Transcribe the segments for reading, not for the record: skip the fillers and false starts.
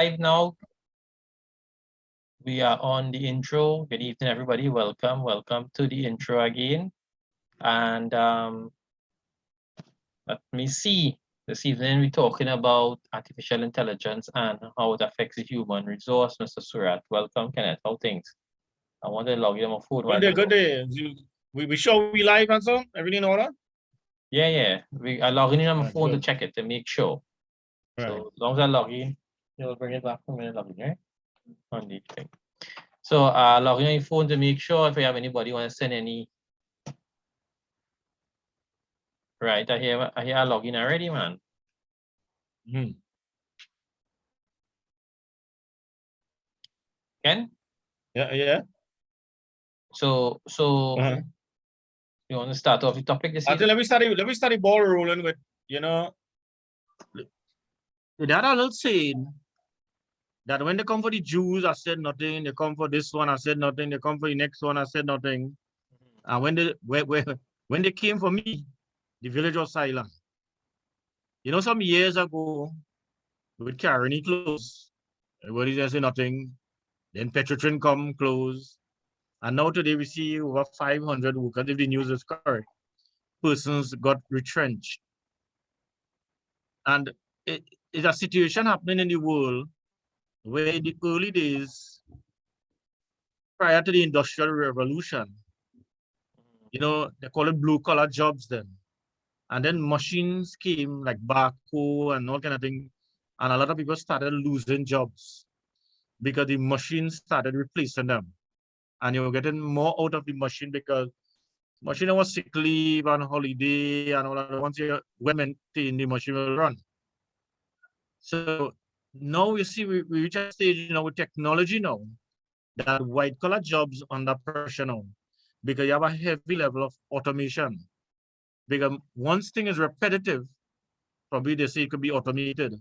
live now. We are on the intro. Good evening, everybody. Welcome to the intro again. And let me see. This evening we're talking about artificial intelligence and how it affects the human resource. Mr. Surat, welcome, Kenneth. How things? I want to log in on my phone. Good day. We show we live and so everything in order. Yeah. I log in on my phone to check it to make sure. Right. So as long as I log in, you'll bring it back for me to log in, right? On the thing. So log in on your phone to make sure if you have anybody want to send any. Right, I hear I log in already, man. Ken? Yeah. So you want to start off the topic this evening? Let me start the ball rolling with, that a little saying that when they come for the Jews, I said nothing. They come for this one, I said nothing. They come for the next one, I said nothing. And when they came for me, the village was silent. Some years ago, with carrying clothes, everybody just say nothing. Then Petrotrin come close. And now today we see over 500 workers, if the news is correct, persons got retrenched. And it's a situation happening in the world where in the early days, prior to the Industrial Revolution, they call it blue-collar jobs then. And then machines came like backhoe and all kind of thing. And a lot of people started losing jobs because the machines started replacing them. And you were getting more out of the machine because machine was sick leave and holiday and all that. Once you maintain, the machine will run. So now you see we reach a stage with technology now that white collar jobs under pressure now because you have a heavy level of automation. Because once thing is repetitive, probably they say it could be automated.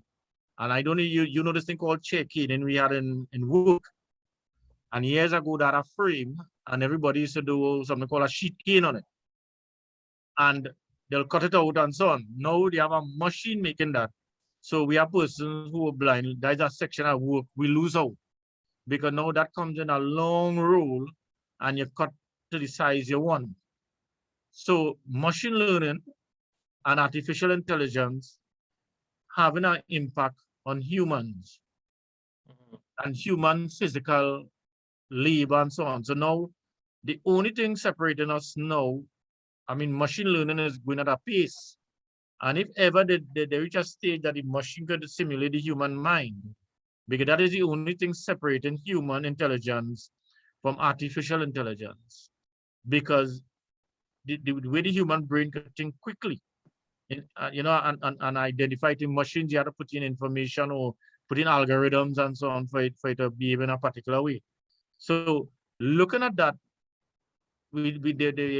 And I don't know, you know this thing called check-in and we had in work. And years ago that a frame and everybody used to do something called a sheet cane on it. And they'll cut it out and so on. Now they have a machine making that. So we have persons who are blind. There's a section of work we lose out. Because now that comes in a long roll and you cut to the size you want. So machine learning and artificial intelligence having an impact on humans and human physical labor and so on. So now the only thing separating us now, machine learning is going at a pace. And if ever they reach a stage that the machine could simulate the human mind, because that is the only thing separating human intelligence from artificial intelligence. Because the way the human brain can think quickly, and identify the machines, you have to put in information or put in algorithms and so on for it to behave in a particular way. So looking at that, we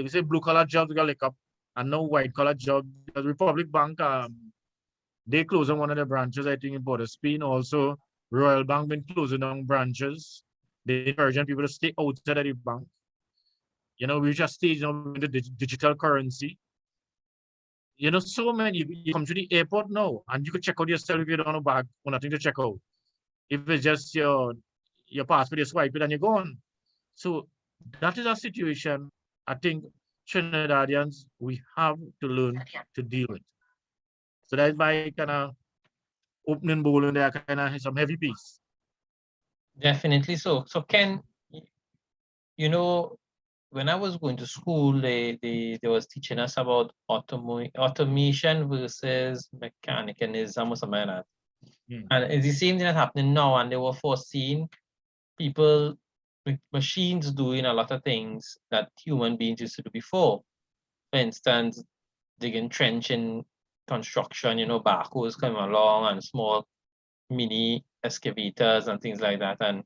say blue collar jobs got lick up, and now white collar jobs. Because Republic Bank, they closing one of the branches, I think, in Port of Spain. Also, Royal Bank been closing down branches. They encouraging people to stay outside of the bank. We just stage now in the digital currency. So many, you come to the airport now and you could check out yourself if you don't have a bag or nothing to check out. If it's just your passport, you swipe it and you're gone. So that is a situation I think Trinidadians, we have to learn to deal with. So that's my kind of opening bowl in there, kind of some heavy piece. Definitely so. So Ken, when I was going to school, they was teaching us about automation versus mechanism or something like that. And it's the same thing that's happening now, and they were foreseeing people, machines doing a lot of things that human beings used to do before. For instance, digging trench in construction, backhoes coming along and small mini excavators and things like that. And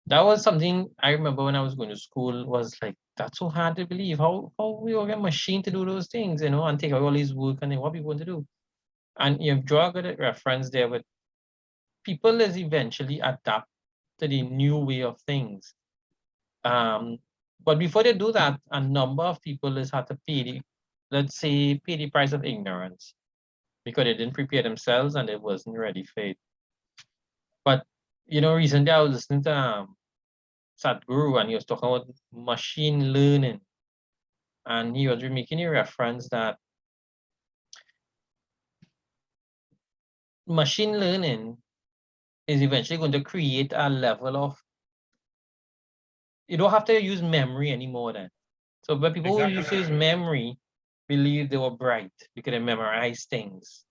that was something I remember when I was going to school, was like, that's so hard to believe. How we will get a machine to do those things, and take all these work and then what people want to do. And you draw a good reference there with people is eventually adapt to the new way of things. But before they do that, a number of people is had to pay the price of ignorance because they didn't prepare themselves and they wasn't ready for it. But You know, recently I was listening to Sadhguru, and he was talking about machine learning, and he was making a reference that machine learning is eventually going to create a level of, you don't have to use memory anymore then. So when people who used to use memory believe they were bright because they memorize things.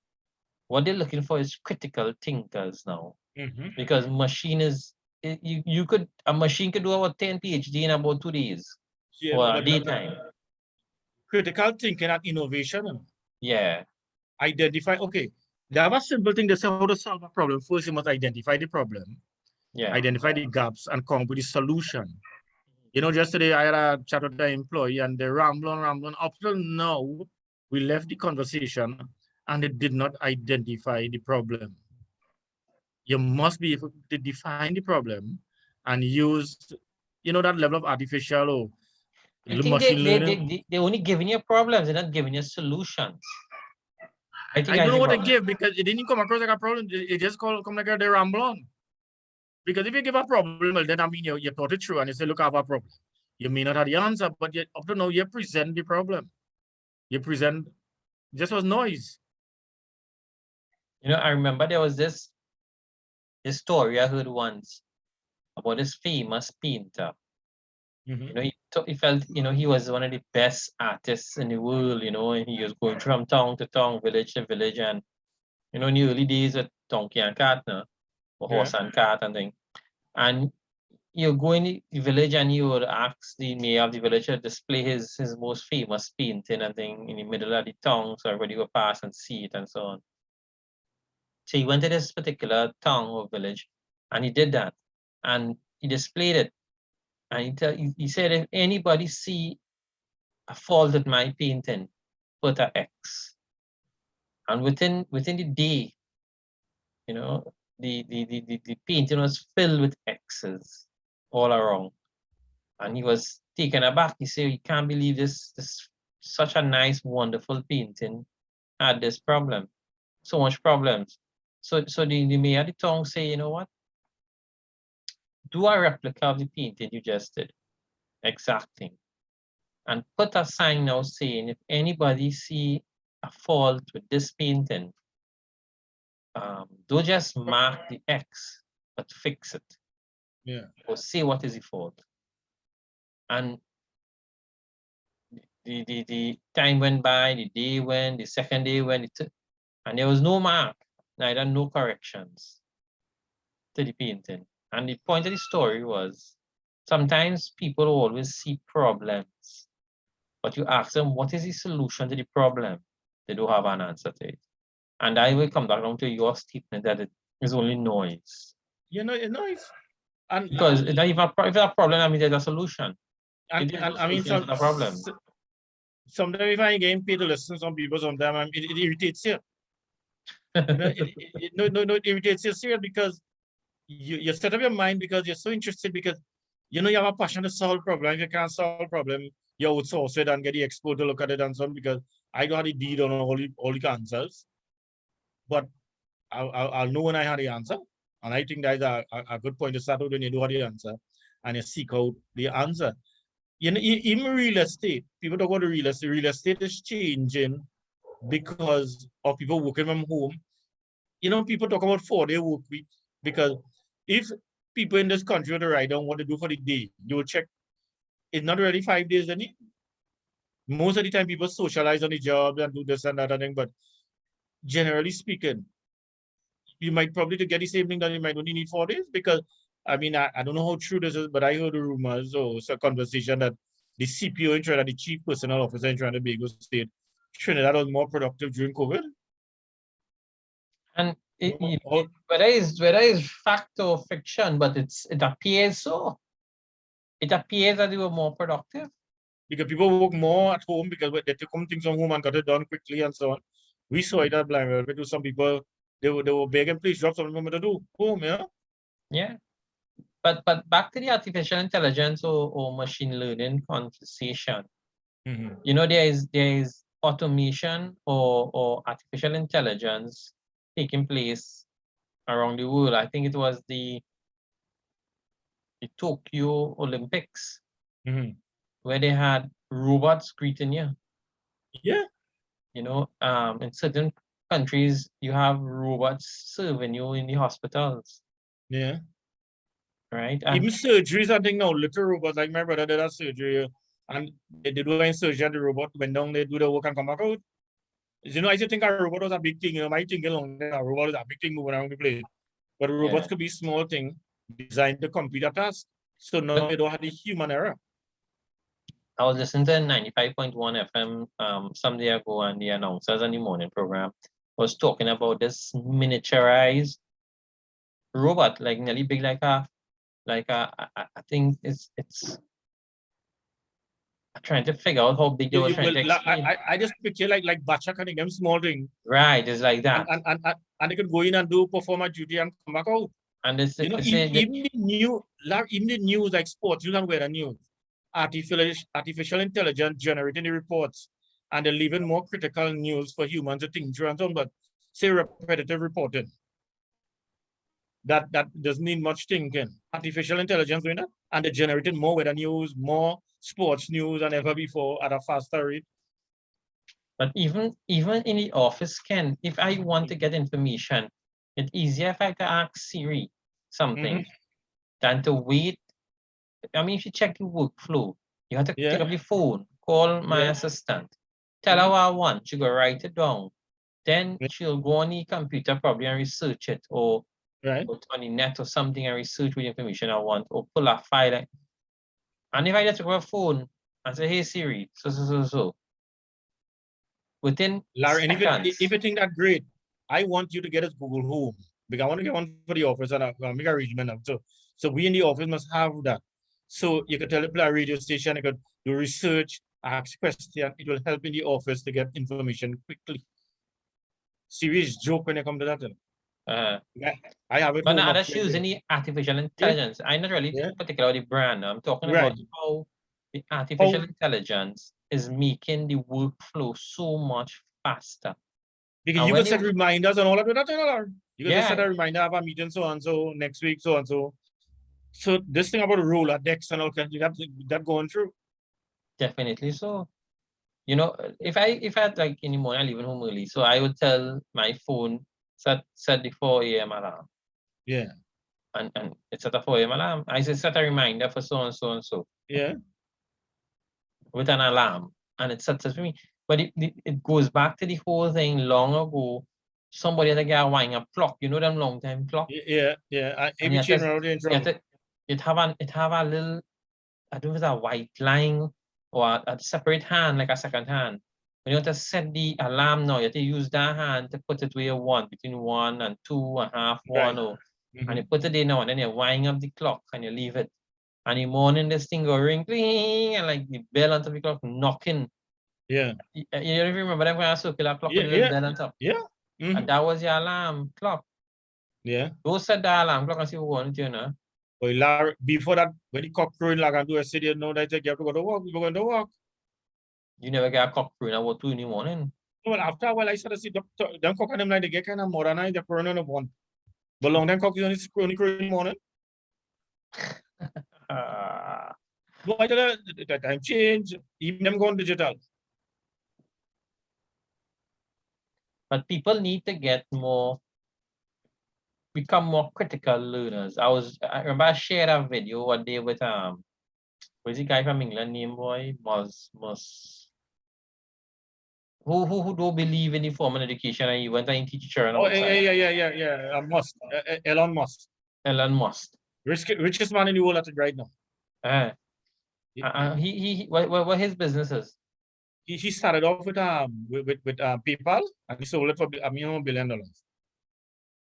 What they're looking for is critical thinkers now. Because machine is, a machine could do about 10 PhD in about 2 days. Yeah, or a daytime. Critical thinking and innovation. Yeah. Identify, okay, they have a simple thing. They say how to solve a problem. First, you must identify the problem, identify the gaps, and come up with a solution. You know, just today I had a chat with the employee, and they rambling. Up till now, we left the conversation and they did not identify the problem. You must be able to define the problem and use, you know, that level of artificial or I think machine learning. they're only giving you problems, they're not giving you solutions. I don't know what they give, because it didn't come across like a problem. It just come like they ramble on. Because if you give a problem, well, then I mean you thought it through and you say, look, I have a problem. You may not have the answer, but yet up to now you present the problem. You present just was noise. You know, I remember there was this story I heard once about this famous painter. You know, he felt, you know, he was one of the best artists in the world, you know, and he was going from town to town, village to village, and, you know, in the early days of donkey and cart, no? Or horse and cart and thing. And you go in the village and you would ask the mayor of the village to display his most famous painting and thing in the middle of the town, so everybody would pass and see it and so on. So he went to this particular town or village and he did that. And he displayed it. And he said, if anybody see a fault with my painting, put an X. And within the day, you know, the painting was filled with X's all around. And he was taken aback. He said, "You can't believe this such a nice, wonderful painting had this problem, so much problems." So the mayor of the town say, "You know what? Do a replica of the painting you just did, exact thing, and put a sign now saying, if anybody see a fault with this painting, don't just mark the X, but fix it. Yeah. Or say what is the fault." And the time went by, the day went, the second day went, and there was no mark, neither no corrections to the painting. And the point of the story was, sometimes people always see problems, but you ask them, what is the solution to the problem? They don't have an answer to it. And I will come back down to your statement that it is only noise. You know, noise. And because if there's a problem, I mean, there's a solution. And I mean, some problem. Sometimes if I get paid to listen to some people, sometimes it irritates you. It irritates you serious, because you set up your mind because you're so interested, because you know you have a passion to solve problem. If you can't solve a problem, you outsource it and get the expert to look at it and so on, because I don't have the deed on all the answers. But I'll know when I have the answer. And I think that's a good point to start out when you do have the answer and you seek out the answer. You know, even real estate, people talk about the real estate. Real estate is changing because of people working from home. You know, people talk about 4-day work week, because if people in this country were to write down what to do for the day, you will check. It's not really 5 days, any. Most of the time, people socialize on the job and do this and that and thing. But generally speaking, you might probably to get the same thing that you might only need 4 days, because I mean, I don't know how true this is, but I heard the rumors or a conversation that the CPO in Trinidad, the chief personnel officer in Trinidad and Tobago State, Trinidad was more productive during COVID. And whether it's fact or fiction, but it appears so. It appears that they were more productive. Because people work more at home because they took things from home and got it done quickly and so on. We saw it at Blind. To some people, they were begging, please drop something to do home, yeah. Yeah. But back to the artificial intelligence or machine learning conversation. You know, there is automation or artificial intelligence taking place around the world. I think it was the Tokyo Olympics, Mhm. where they had robots greeting you. Yeah. You know, in certain countries, you have robots serving you in the hospitals. Yeah. Right. Even And surgeries, I think now, little robots, like my brother did a surgery and they do a surgery and the robot went down, they do the work and come back out. You know, I used to think a robot was a big thing. You know, my thinking along there, a robot is a big thing moving around the place. But robots could be small thing designed to complete a task. So now they don't have the human error. I was listening to 95.1 FM some day ago, and the announcers on the morning program was talking about this miniaturized robot, like nearly big like a I think it's I'm trying to figure out how big they were trying to explain. I just picture like Bacha kind of them small thing. Right, it's like that. And they could go in and do perform a duty and come back out. And it's, You know, even the news like sports, you don't wear the news. Artificial intelligence generating the reports and they're leaving more critical news for humans to think through and so on, but say repetitive reporting. That doesn't need much thinking. Artificial intelligence doing that, and they're generating more weather news, more sports news than ever before at a faster rate. But even in the office, Ken, if I want to get information, it's easier if I can ask Siri something than to wait. I mean, if you check the workflow, you have to pick up the phone, call my assistant, tell her what I want, she go write it down. Then she'll go on the computer probably and research it, or go on the net or something and research with information I want, or pull a file. And if I just pick up a phone and say, hey Siri, so, within Larry, seconds. and if you think that great, I want you to get us Google Home because I want to get one for the office and I'll make arrangement now. So we in the office must have that. So you could tell it play a radio station, you could do research, ask questions, it will help in the office to get information quickly. Serious joke when you come to that. I have it. But now that's using the artificial intelligence. I'm not really particularly brand. I'm talking about how the artificial intelligence is making the workflow so much faster. Because you can set reminders and all of that. You can just set a reminder of a meeting so and so next week, so and so. So this thing about Rolodex and all kinds, you have that going through. Definitely so. You know, if I like in the morning, I leave home early, so I would tell my phone set the 4 a.m. alarm. Yeah. And it's set a 4 a.m. alarm. I say set a reminder for so and so and so. Yeah. With an alarm, and it sets it for me. But it goes back to the whole thing long ago. Somebody had to get a wind up clock. You know them long time clock. Yeah. It have a little, I don't know if it's a white line or a separate hand, like a second hand. When you want to set the alarm now, you have to use that hand to put it where you want, between 1 and 2.5, 1, or and you put it in now, and then you wind up the clock and you leave it. And in the morning, this thing go ring, cling, and like the bell on top of the clock knocking. Yeah. You remember that when I circular clock with the little bell on top? Yeah. And that was your alarm clock. Yeah. Go set the alarm clock and see what want you know. But before that, when the cock crowing, like I do a city, you know that you have to go to work. We're going to work. You never get a cock crowing at about 2 in the morning. Well, after a while, I started to see them cock and them like they get kind of modernized. They're crowing on the one. But long time cock is only crowing in the morning. No, I tell you, the time change. Even them going digital. But people need to become more critical learners. I remember I shared a video one day with where's the guy from England name boy? Who don't believe in the formal education and he went and teach children outside. Yeah. Musk. Elon Musk. Elon Musk. Richest man in the world at it right now. What his business is? He started off with PayPal and he sold it for $1 billion.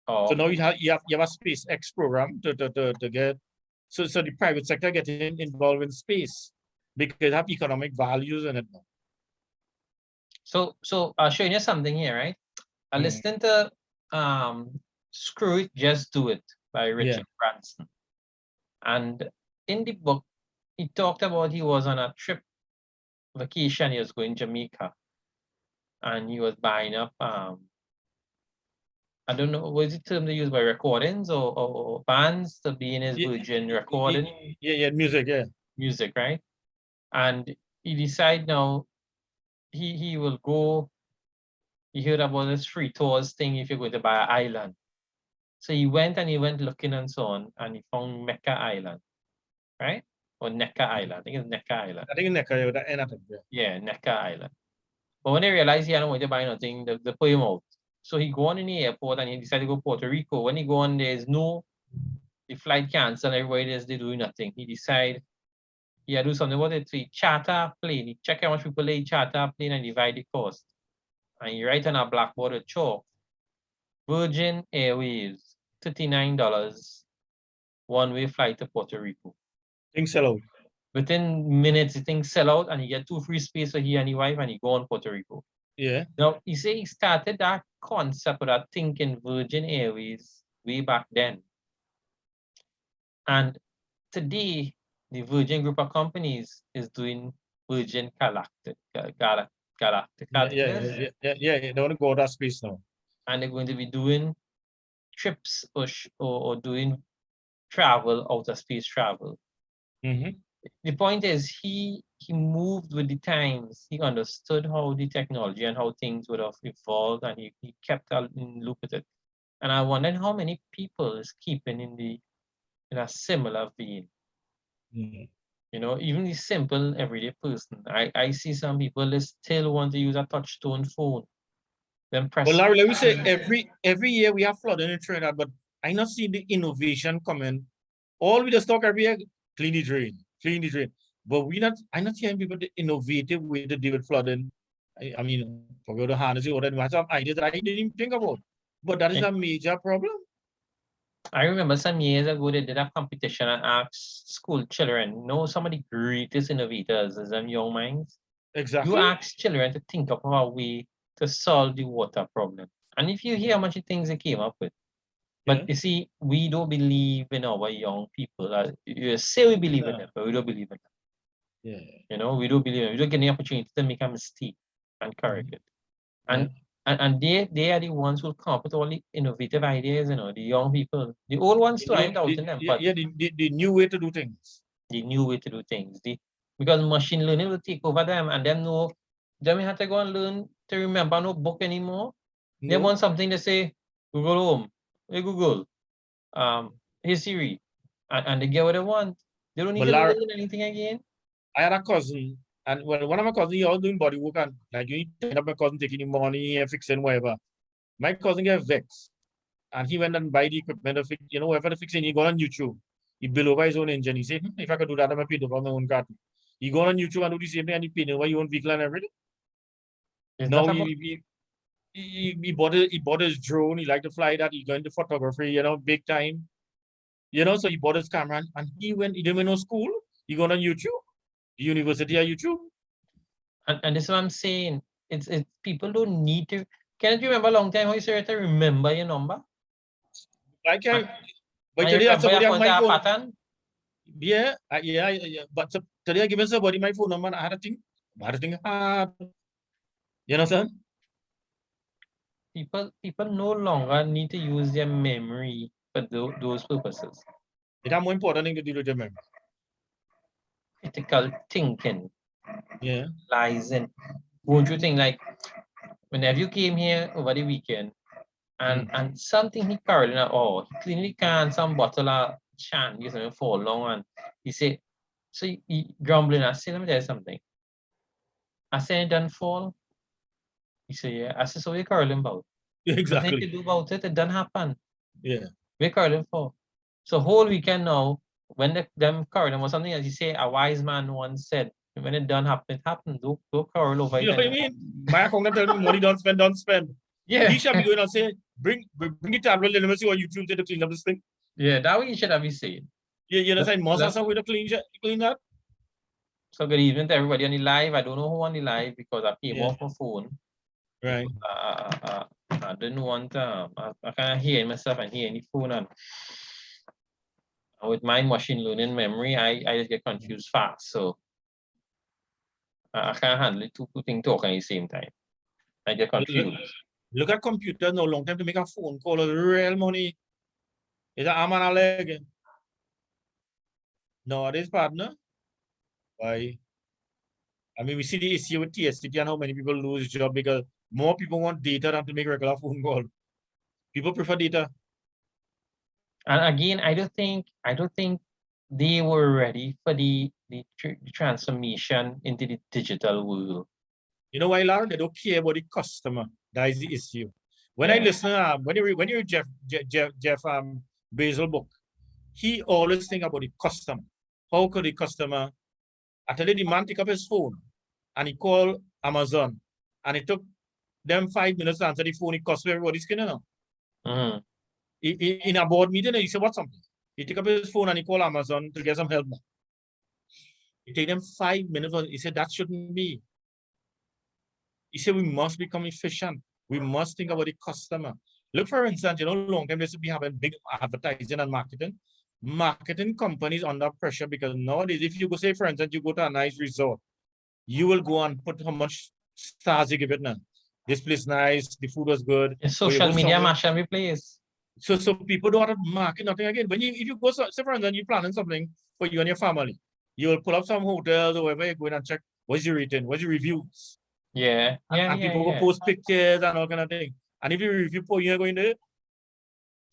Oh, so now you have a SpaceX program to get so the private sector getting involved in space because they have economic values in it now. So I'll show you something here, right? I listened to Screw It, Just Do It by Richard Branson. And in the book, he talked about he was on a trip, vacation, he was going to Jamaica. And he was buying up I don't know, what is the term they use by recordings or bands to be in his Virgin recording? Yeah, music, yeah. Music, right? And he decide now he will go, he heard about this free tours thing if you're going to buy an island. So he went looking and so on, and he found Mecca Island, right? Or Necca Island. I think it's Necca Island. I think Necca, that end of it, yeah. Yeah, Necca Island. But when they realized he hadn't wanted to buy nothing, they put him out. So he go on in the airport and he decided to go to Puerto Rico. When he go on, there's no, the flight canceled, everybody is they do nothing. He decide he had to do something about it. So he charter a plane. He check how much people they charter a plane and divide the cost. And he write on a blackboard with chalk, Virgin Airways, $39, one-way flight to Puerto Rico. Things sell out. Within minutes, the thing sell out and he get 2 free space for he and his wife and he go on Puerto Rico. Yeah. Now, he say he started that concept of that thinking Virgin Airways way back then. And today, the Virgin group of companies is doing Virgin Galactic. Yeah. They want to go to that space now. And they're going to be doing trips or doing travel, outer space travel. The point is he moved with the times. He understood how the technology and how things would have evolved, and he kept in loop with it. And I wondered how many people is keeping in a similar vein. You know, even the simple everyday person. I see some people that still want to use a touch-tone phone. Then press. Well, Larry, let me say every year we have flooding in Trinidad, but I not see the innovation coming. All we just talk every year, clean the drain. But I'm not hearing people the innovative way to deal with flooding. I mean, forget the harness or that some ideas that I didn't even think about. But that is a major problem. I remember some years ago they did a competition and asked school children, some of the greatest innovators is them young minds. Exactly. You ask children to think of a way to solve the water problem. And if you hear how much things they came up with. But you see, we don't believe in our young people. You say we believe in them, but we don't believe in them. Yeah. You know, we don't believe in them. We don't get the opportunity to make a mistake and correct it. And they are the ones who come up with all the innovative ideas, the young people. The old ones too, I'm doubting them. But the new way to do things. The new way to do things. Because machine learning will take over them and them have to go and learn to remember no book anymore. No. They want something to say, Google Home, hey Google, hey Siri, and they get what they want. They don't need to learn anything again. I had a cousin, and one of my cousins, he all doing body work, and like you end up my cousin taking the money and fixing whatever. My cousin get vexed, and he went and buy the equipment to fix, whatever to fix it. He go on YouTube. He build over his own engine. He said, if I could do that, I'm paid over my own car. He go on YouTube and do the same thing, and he paid over your own vehicle and everything. Now he bought his drone. He liked to fly that. He got into photography, big time. So he bought his camera, and he didn't went to school. He got on YouTube. University of YouTube. And this is what I'm saying. It's people don't need to. Can't you remember a long time how you said to remember your number? I can. But today I somebody have my phone. Pattern? Yeah. But today I given somebody my phone number. I had a thing. You understand? People no longer need to use their memory for those purposes. It's a more important thing to do with your memory. Critical thinking. Yeah. Lies in. Won't you think like whenever you came here over the weekend and something he carried he cleanly can some bottle of chan, you know, fall long and he said, so he grumbling, I said, let me tell you something. I said it done fall. He said, yeah. I said, so we're curling about. Exactly. Nothing to do about it, it done happen. Yeah. We're curling for. So whole weekend now, when them curling was something as you say, a wise man once said, when it done happen, it happened. Don't curl over you know what I mean? My account tell me money don't spend. Yeah. He should be going and say, bring the tablet, let me see what YouTube did to clean up this thing. Yeah, that way you should have been saying. Yeah, you understand? Most of some way to clean that. So good evening to everybody on the live. I don't know who on the live because I came off my phone. Right. I didn't want I can't hear myself and hear any phone and with my machine learning memory, I just get confused fast. So I can't handle it two things talking at the same time. I get confused. Look at computers no long time to make a phone call is real money. Is an arm and a leg. Nowadays, partner. Why? I mean, we see the issue with TSCT and how many people lose job because more people want data than to make regular phone call. People prefer data. And again, I don't think they were ready for the transformation into the digital world. You know why, Lauren? They don't care about the customer. That is the issue. When I listen, when you read Jeff Basil book, he always think about the customer. How could the customer? Actually, the man pick up his phone and he called Amazon, and it took them 5 minutes to answer the phone. It cost everybody's skin, you know. In a board meeting, he said, "What's something?" He took up his phone and he called Amazon to get some help. It take them 5 minutes. He said, "That shouldn't be." He said, "We must become efficient. We must think about the customer." Look, for instance, you know, long time they should be having big advertising and marketing. Marketing companies under pressure because nowadays, if you go, say, for instance, you go to a nice resort, you will go and put how much stars you give it now. This place nice, the food was good. Social media mash every place. So people don't have to market nothing again. When if you go, say, for instance, you're planning something for you and your family, you will pull up some hotels or wherever you're going and check what's your rating, what's your reviews. And people will post pictures and all kind of thing. And if you review poor, you're going there.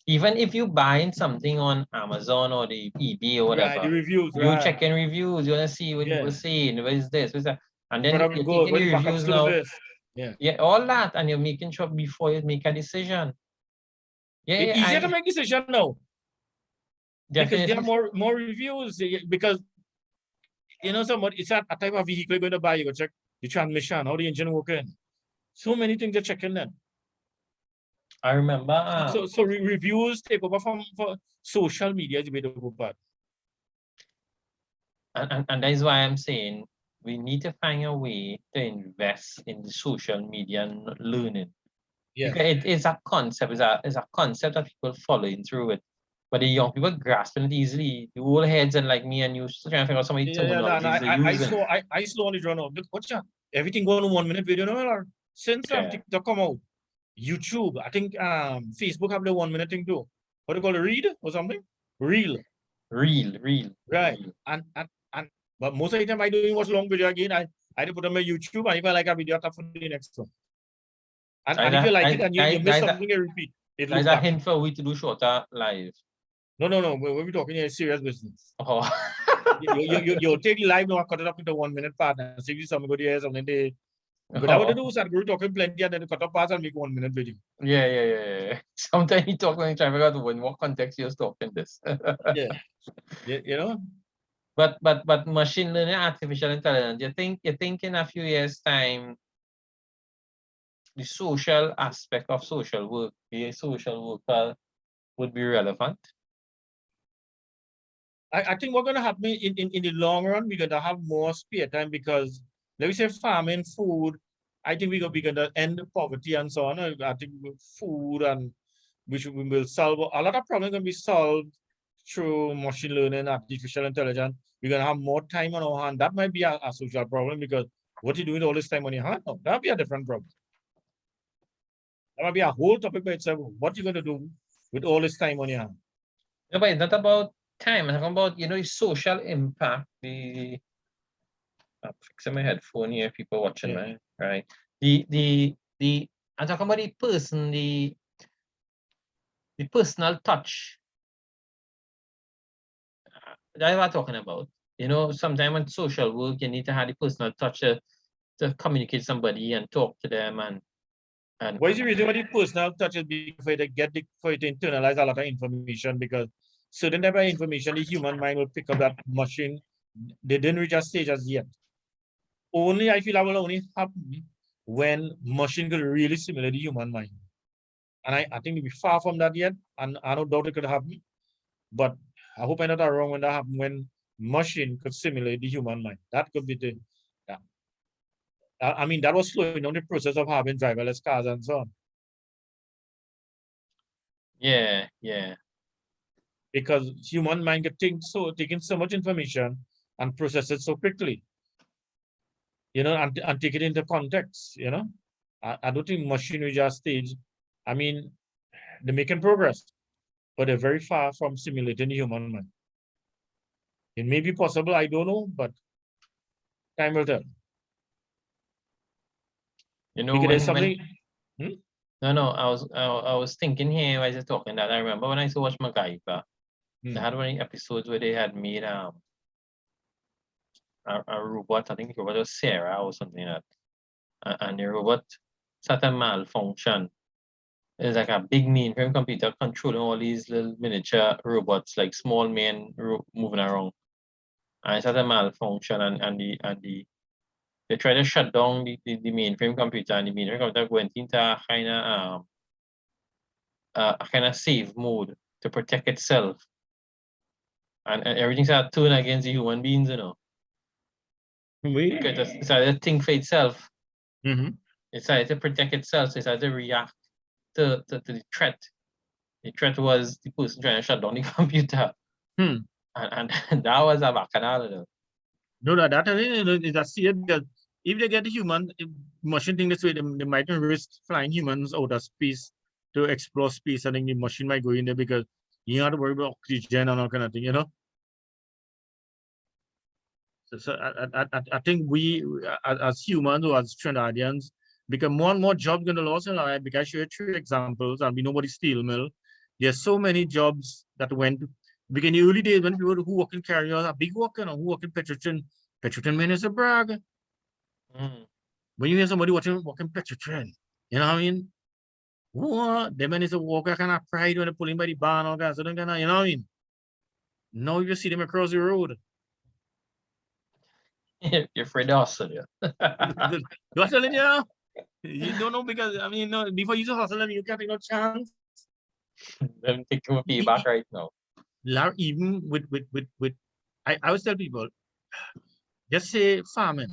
Even if you buying something on Amazon or the eBay or whatever, the reviews, you checking reviews, you want to see what people saying, what is this, what's that, and then you're taking the reviews now. All that, and you're making sure before you make a decision. It's easier to make decision now. Definitely. Because there are more reviews. Because you know, it's a type of vehicle you're going to buy. You go check the transmission, how the engine working. So many things you're checking then. I remember. So reviews take over for social media is the way to go back. And that is why I'm saying we need to find a way to invest in the social media and learning. Because it is a concept, it's a concept that people following through it. But the young people grasping it easily. The old heads and like me and you still trying to figure out some of the terminologies I slowly draw out. Look, watch out. Everything going on 1 minute video now. Since TikTok come out, YouTube, I think Facebook have the 1 minute thing too. What do you call it? Read or something? Reel. Right. And but most of the time I don't watch long video again. I put them on YouTube, and if I like a video, I tap for the next one. And if you like it and you miss something, you repeat. There's a hint for we to do shorter live. No. We're talking here serious business. Oh. you take the live now, cut it up into 1 minute part, and see if something good here, something there. But I would do is we're talking plenty and then cut up parts and make 1 minute video. Yeah. Sometimes you talk when you try to figure out in what context you're talking this. You know. But machine learning, artificial intelligence, you think in a few years' time, the social aspect of social work, the social worker would be relevant? I think what's going to happen in the long run, we're going to have more spare time because, let me say, farming, food, I think we're going to end poverty and so on. I think food and which we will solve a lot of problems going to be solved through machine learning, artificial intelligence. We're going to have more time on our hand. That might be a social problem because what you do with all this time on your hand, no, that would be a different problem. That might be a whole topic by itself. What you're going to do with all this time on your hand? No, but it's not about time. I'm talking about, the social impact. I'm fixing my headphone here. People watching, right? I'm talking about the person, the personal touch. That's what I'm talking about. Sometimes in social work, you need to have the personal touch to communicate with somebody and talk to them and what is the reason why the personal touch is for you to internalize a lot of information? Because certain type of information, the human mind will pick up that machine. They didn't reach a stage as yet. I feel that will only happen when machine could really simulate the human mind. And I think we'll be far from that yet. And I don't doubt it could happen. But I hope I'm not wrong when that happens, when machine could simulate the human mind. That could be the I mean, that was slowing down the process of having driverless cars and so on. Yeah. Because human mind can taking so much information and process it so quickly, and take it into context, I don't think machinery just stage. I mean, they're making progress, but they're very far from simulating the human mind. It may be possible, I don't know, but time will tell. You know, Because there's when something. no, I was thinking here as you're talking that I remember when I used to watch MacGyver, they had one episodes where they had made a robot, I think the robot was Sarah or something like that. And the robot started malfunction. It's like a big mainframe computer controlling all these little miniature robots, like small men moving around. And it started malfunction and they tried to shut down the mainframe computer, and the mainframe computer went into a kind of save mode to protect itself. And everything started turning against the human beings, you know. Because it started to think for itself. It started to protect itself, so it started to react to the threat. The threat was the person trying to shut down the computer. And that was a bacchanal. No, that is a serious, because if they get the human machine thing this way, they might risk flying humans out of space to explore space. I think the machine might go in there because you have to worry about oxygen and all kind of thing, you know. So I think we as humans or as Trinidadians become more and more jobs going to lose in life. Because I show you 3 examples, and we know about the steel mill. There's so many jobs that went. Because in the early days, when people who work in carriers are big worker, who work in Petrotrin man is a brag. When you hear somebody working Petrotrin, you know what I mean? What? The man is a worker kind of pride when they pull him by the barn or guys, so you know what I mean? Now you just see them across the road. You're afraid to hustle, yeah. You're telling you? You don't know, because I mean, no, before you hustle them, you can't take no chance. I'm taking my payback right now. Even with I always tell people, just say farming.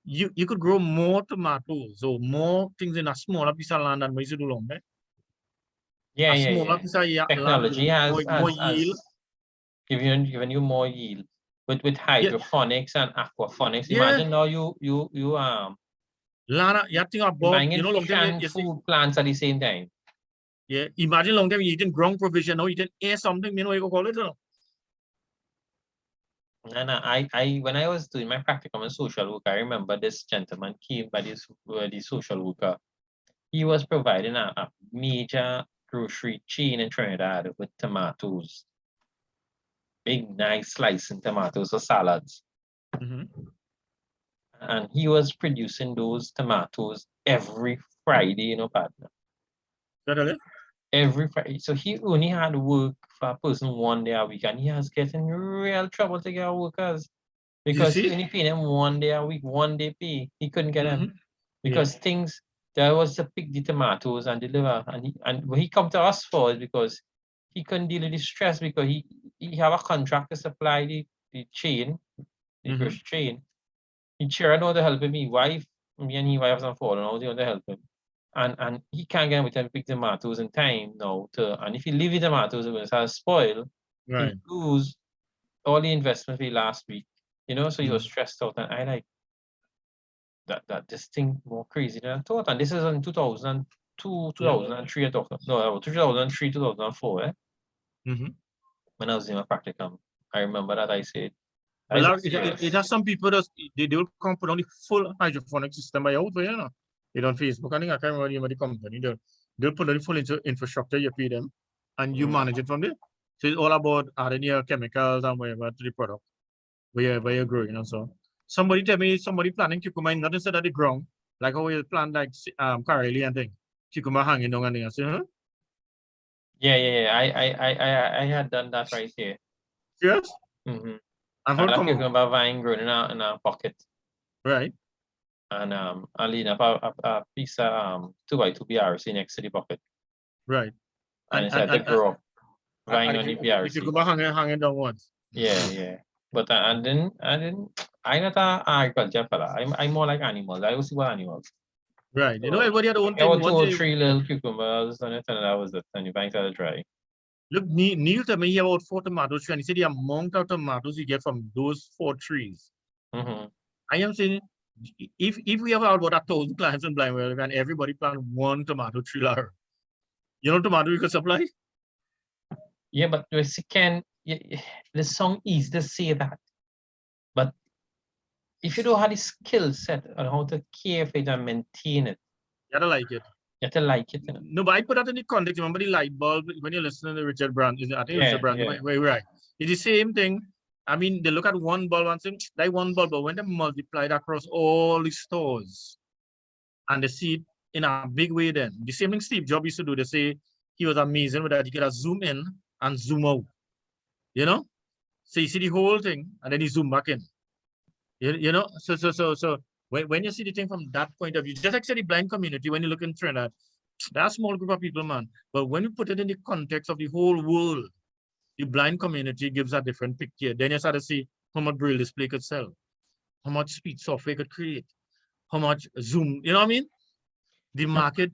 You could grow more tomatoes or more things in a smaller piece of land than we used to do long, right? Yeah, a smaller piece of technology land, more has yield. given you more yield. With hydroponics and aquaponics. Yeah. Imagine now you think about, buying you know, long time and food plants at the same time. Yeah, imagine long time you eating ground provision, now you eating air something, you know, you go call it. And I when I was doing my practicum in social work, I remember this gentleman came by the social worker. He was providing a major grocery chain in Trinidad with tomatoes. Big, nice slicing tomatoes for salads. And he was producing those tomatoes every Friday, you know, partner. Every Friday. So he only had work for a person 1 day a week, and he was getting real trouble to get workers because he only paid him 1 day a week, 1 day pay. He couldn't get them because there was to pick the tomatoes and deliver. And what he come to us for is because he couldn't deal with the stress, because he have a contract to supply the chain, the grocery chain. He tried not to help him. Me and his wife have fallen out. They want to help him. And he can't get with him to pick tomatoes in time now. And if he leave the tomatoes, it's going to start spoil. He lose all the investment we last week. You know, so he was stressed out. And I like that this thing more crazy than I thought. And this is in 2002, 2003, I thought. No, 2003, 2004, when I was in my practicum. I remember that I said. Well, it has some people that they will come put on the full hydroponic system by over, you know. It on Facebook. I think I can't remember the name of the company. They'll put on the full infrastructure, you pay them, and you manage it from there. So it's all about adding your chemicals and whatever to the product where you're growing and so on. Somebody tell me somebody planting cucumber not instead of the ground, like how we plant like Carly and thing. Cucumber hanging down and thing. I say, huh? Yeah. I had done that right here. Yes? And I had a cucumber vine growing in a pocket. Right. And I lean up a piece of 2x2 BRC next to the bucket. Right. And it had to grow up. Vine on the BRC. The cucumber hanging down once. Yeah. But I'm not an agriculture fella. I'm more like animals. I also want animals. Right. You know, everybody had their own thing. I 2 or 3 little cucumbers on it, and that was it. And the banks started dry. Look, Neil told me he about 4 tomatoes trees, and he said the amount of tomatoes you get from those 4 trees. I am saying if we have about 1,000 clients in blind well, and everybody plant one tomato tree, you know, tomato you can supply. Yeah, but the song easy to say that, but if you don't have the skill set on how to care for it and maintain it, You gotta like it. you have to like it. No, but I put that in the context. Remember the light bulb when you listen to Richard Brand? I think Richard Brand. Right. It's the same thing. I mean, they look at one bulb and say that one bulb, but when they multiply it across all the stores, and they see it in a big way, then the same thing Steve Jobs used to do. They say he was amazing with that. He could zoom in and zoom out. You know, so you see the whole thing, and then you zoom back in. You know, so when you see the thing from that point of view, just like say the blind community, when you look in Trinidad, that's a small group of people, man. But when you put it in the context of the whole world, the blind community gives a different picture. Then you start to see how much Braille display could sell, how much speech software could create, how much Zoom, you know what I mean? The market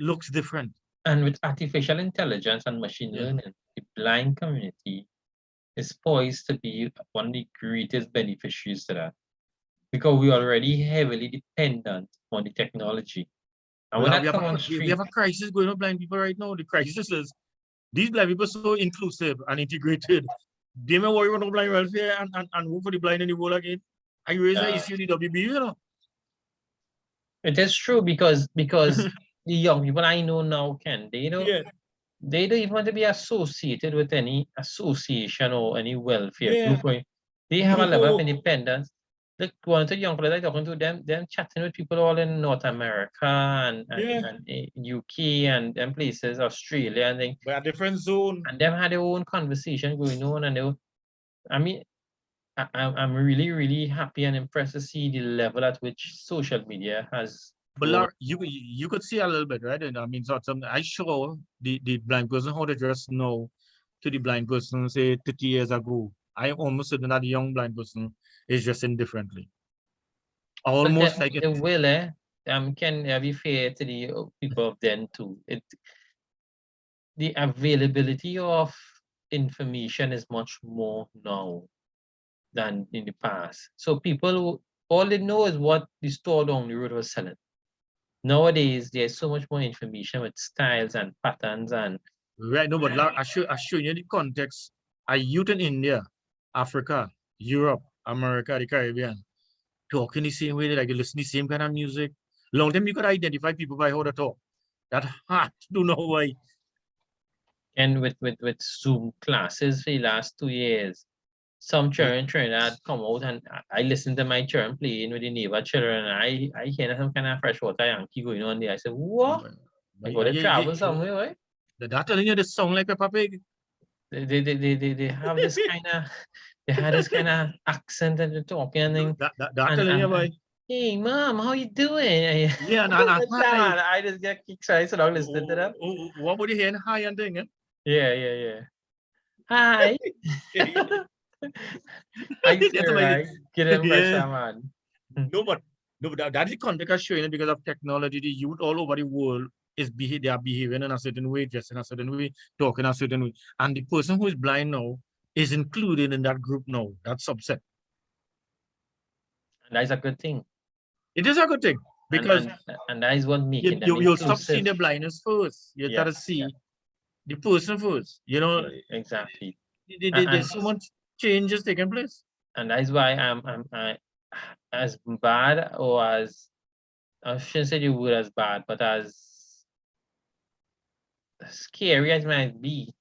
looks different. And with artificial intelligence and machine learning, the blind community is poised to be one of the greatest beneficiaries to that, because we are already heavily dependent on the technology. And when we have a crisis going on blind people right now. The crisis is these blind people are so inclusive and integrated. They may worry about blind welfare and work for the blind in the world again. I raise the issue in the WB, you know. It is true because the young people I know now, they don't even want to be associated with any association or any welfare group. They have a level of independence. Look, one of the young people I talking to them chatting with people all in North America and UK and them places, Australia and things. We're a different zone. And them had their own conversation going on, and I'm really, really happy and impressed to see the level at which social media has. But you could see a little bit, right? And I mean, so I show the blind person how they dress now to the blind person, say 30 years ago. I almost said that the young blind person is dressing differently. Almost like it will, can be fair to the people of then too. The availability of information is much more now than in the past. So people, all they know is what the store down the road was selling. Nowadays, there's so much more information with styles and patterns and. Right, no, but I show you the context. A youth in India, Africa, Europe, America, the Caribbean, talking the same way, like they listen to the same kind of music. Long time you could identify people by how they talk. That hard to know why. And with Zoom classes for the last 2 years, some children in Trinidad come out and I listen to my children playing with the neighbor children, and I hear some kind of freshwater Yankee going on there. I said, what? I got to travel somewhere, right? They're telling you the song like Peppa Pig. They have this kind of accent and they're talking and thing. They're telling you why. Hey mom, how you doing? Yeah, I just get kicked right, so I'm listening to them. What would you hear in hi and thing? Yeah. Hi. I get him man. No, but that's the context I'm showing it because of technology. The youth all over the world they are behaving in a certain way, dressing a certain way, talking a certain way. And the person who is blind now is included in that group now, that subset. And that's a good thing. It is a good thing because and that is what making them you'll stop seeing the blindness first. You try to see the person first. You know, exactly. There's so much changes taking place. And that is why I'm as bad, or as I shouldn't say the word as bad, but as scary as it might be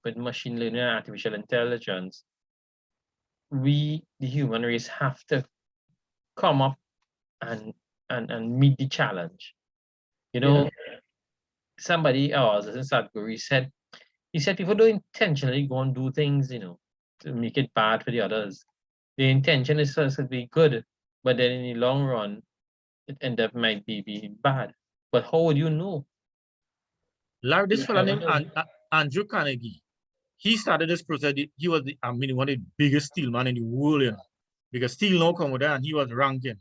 with machine learning and artificial intelligence, we, the human race, have to come up and meet the challenge. You know, somebody else in Sadhguru he said people don't intentionally go and do things, to make it bad for the others. The intention is supposed to be good, but then in the long run, it end up might be bad. But how would you know? Larry, this fellow named Andrew Carnegie, he started this process. He was one of the biggest steel man in the world, because steel now come with that, and he was ranking.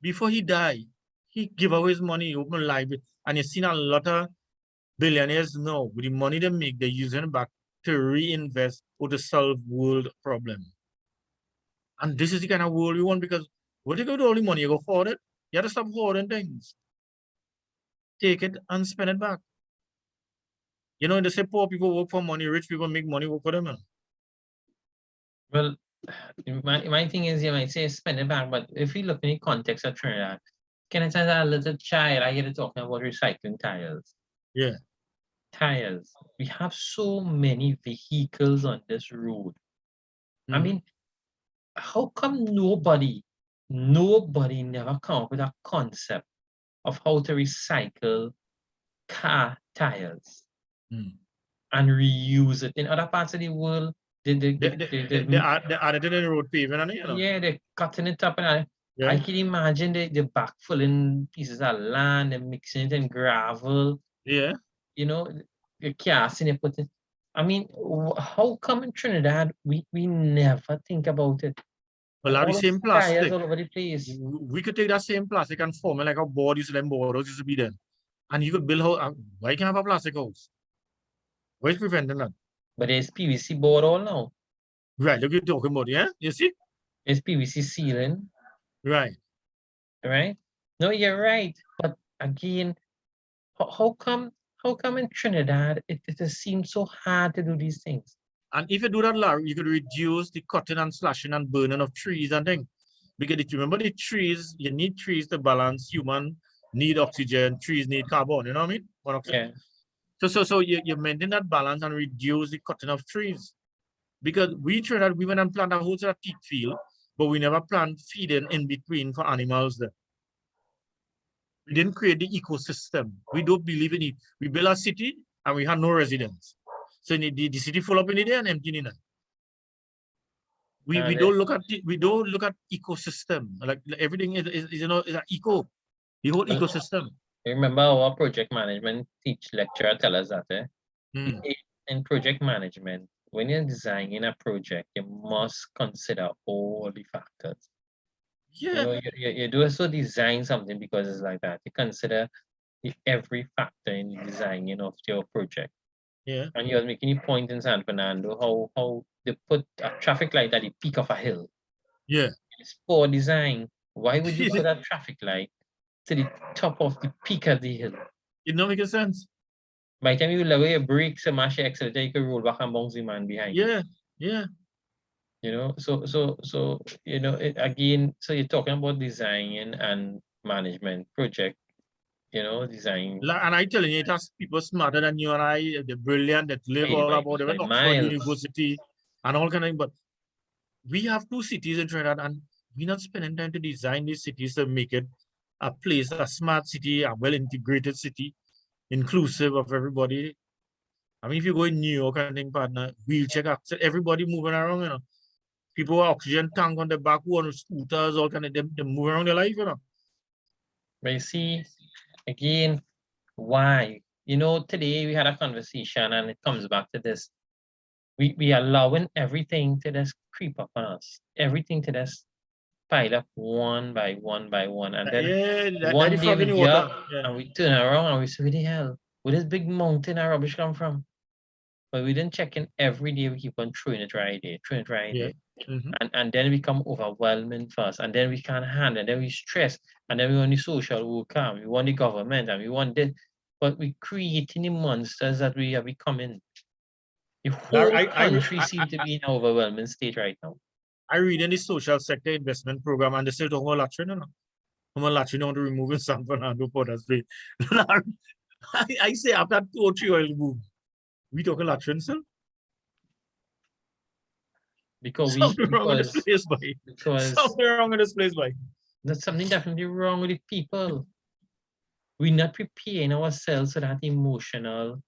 Before he died, he gave away his money, opened a library, and you've seen a lot of billionaires now, with the money they make, they're using it back to reinvest or to solve world problems. And this is the kind of world we want, because What you go do all the money? You go hoard it. You have to stop hoarding things. Take it and spend it back. You know, they say poor people work for money, rich people make money work for them. Well, my thing is, you might say spend it back, but if we look in the context of Trinidad, can I tell that a little child, I get talking about recycling tires. Yeah. Tires. We have so many vehicles on this road. I mean, how come nobody never come up with a concept of how to recycle car tires and reuse it? In other parts of the world, they added it in the road paving, you know? Yeah, they're cutting it up, and I can imagine they backfilling pieces of land and mixing it in gravel. Yeah. You know, you're casting it, put it. I mean, how come in Trinidad we never think about it? Well, all the same plastic all over the place. We could take that same plastic and form it like a board. Used to them boards used to be then, and you could build how. Why can't have a plastic house? Why is preventing that? But there's PVC board all now. Right, look, you're talking about, yeah? You see? There's PVC ceiling. Right. Right? No, you're right. But again, how come in Trinidad it just seems so hard to do these things? And if you do that, Larry, you could reduce the cutting and slashing and burning of trees and things. Because if you remember the trees, you need trees to balance. Human need oxygen, trees need carbon, you know what I mean? Yeah. So you maintain that balance and reduce the cutting of trees. Because we Trinidad, we went and plant a whole sort of teak field, but we never plant feeding in between for animals there. We didn't create the ecosystem. We don't believe in it. We built a city and we had no residents. So the city full up in it and empty in it. We don't look at ecosystem. Like everything is you know, is an eco, the whole ecosystem. Remember our project management lecturer tell us that in project management, when you're designing a project, you must consider all the factors. Yeah. You do also design something because it's like that. You consider every factor in the designing of your project. Yeah. And you was making a point in San Fernando how they put a traffic light at the peak of a hill. Yeah. It's poor design. Why would you put a traffic light to the top of the peak of the hill? It don't make sense. By the time you lower your brakes and mash your accelerator, you can roll back and bounce the man behind you. Yeah. You know, so you know, again, so you're talking about design and management project, you know, design. And I telling you, it has people smarter than you and I, they're brilliant, that live all about them at Oxford University and all kind of, but we have 2 cities in Trinidad and we're not spending time to design these cities to make it a place, a smart city, a well-integrated city, inclusive of everybody. I mean, if you go in New York and think, partner, wheelchair access, everybody moving around, you know. People with oxygen tank on the back, who on scooters, all kind of, they move around their life, you know. But you see, again, why? You know, today we had a conversation and it comes back to this. We allowing everything to just creep up on us. Everything to just pile up one by one by one. And then one day we get up and we turn around and we say, where the hell? Where this big mountain of rubbish come from? But we didn't check in every day. We keep on throwing it right there. And then we become overwhelming first. And then we can't handle, and then we stress. And then we want the social worker, we want the government, and we want this. But we're creating the monsters that we are becoming. The whole country seems to be in an overwhelming state right now. I read in the social sector investment program and they say talking about latrine, you know. Latrine want to remove in San Fernando for that place. I say after 2 or 3 oil move. We talking latrine, sir? Because something wrong in this place, boy. Something wrong in this place, boy. There's something definitely wrong with the people. We're not preparing ourselves for that emotional,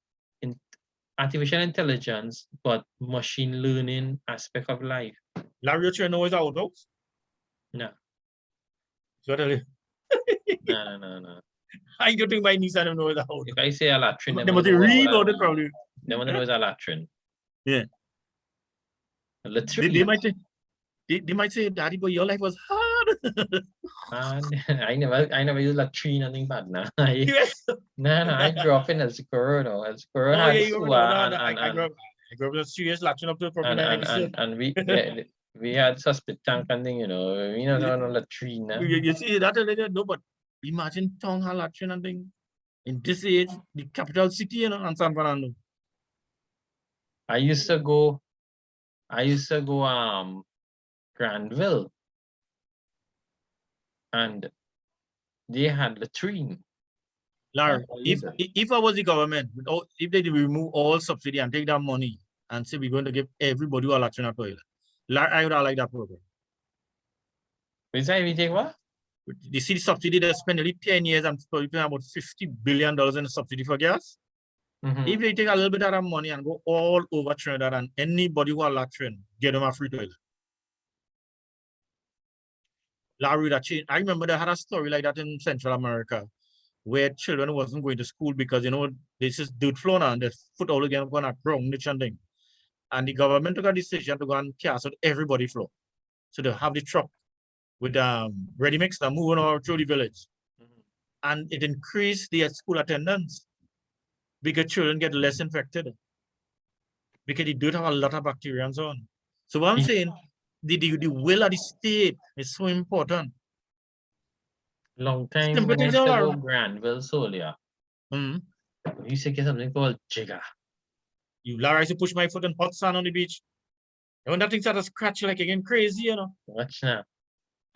artificial intelligence, but machine learning aspect of life. Larry, you're trying to know his outdoors? No. No. I don't think my niece and him know his outdoors. If I say a latrine, they must read about it probably. They want to know it's a latrine. Yeah. They might say, Daddy, but your life was hard. I never use latrine, nothing bad now. I grew up in El Socorro. El Socorro had sewer I grew up in a serious latrine up to probably 96. And We had suspect tank and thing, you know, we not on a latrine. You see that? No, but imagine town hall latrine and thing. In this age, the capital city, you know, and San Fernando. I used to go Granville, and they had latrine. Larry, if I was the government, if they remove all subsidy and take that money and say we're going to give everybody a latrine toilet, Larry, I would like that program. Which I take what? You see the subsidy they spend nearly 10 years and probably about $50 billion in the subsidy for gas. If they take a little bit of that money and go all over Trinidad and anybody who are latrine, get them a free toilet. Larry, that change. I remember they had a story like that in Central America, where children wasn't going to school because, you know, this is dirt floor now and the foot all again going to ground and thing. And the government took a decision to go and cast out everybody floor. So they have the truck with ready mix now moving all through the village. And it increased the school attendance because children get less infected. Because they do have a lot of bacteria and so on. So what I'm saying, the will of the state is so important. Long time when I used to go Granville, Solia. We used to get something called jigger. You Lara used to push my foot in hot sand on the beach. And when that thing started to scratch like again crazy, you know. Watch now.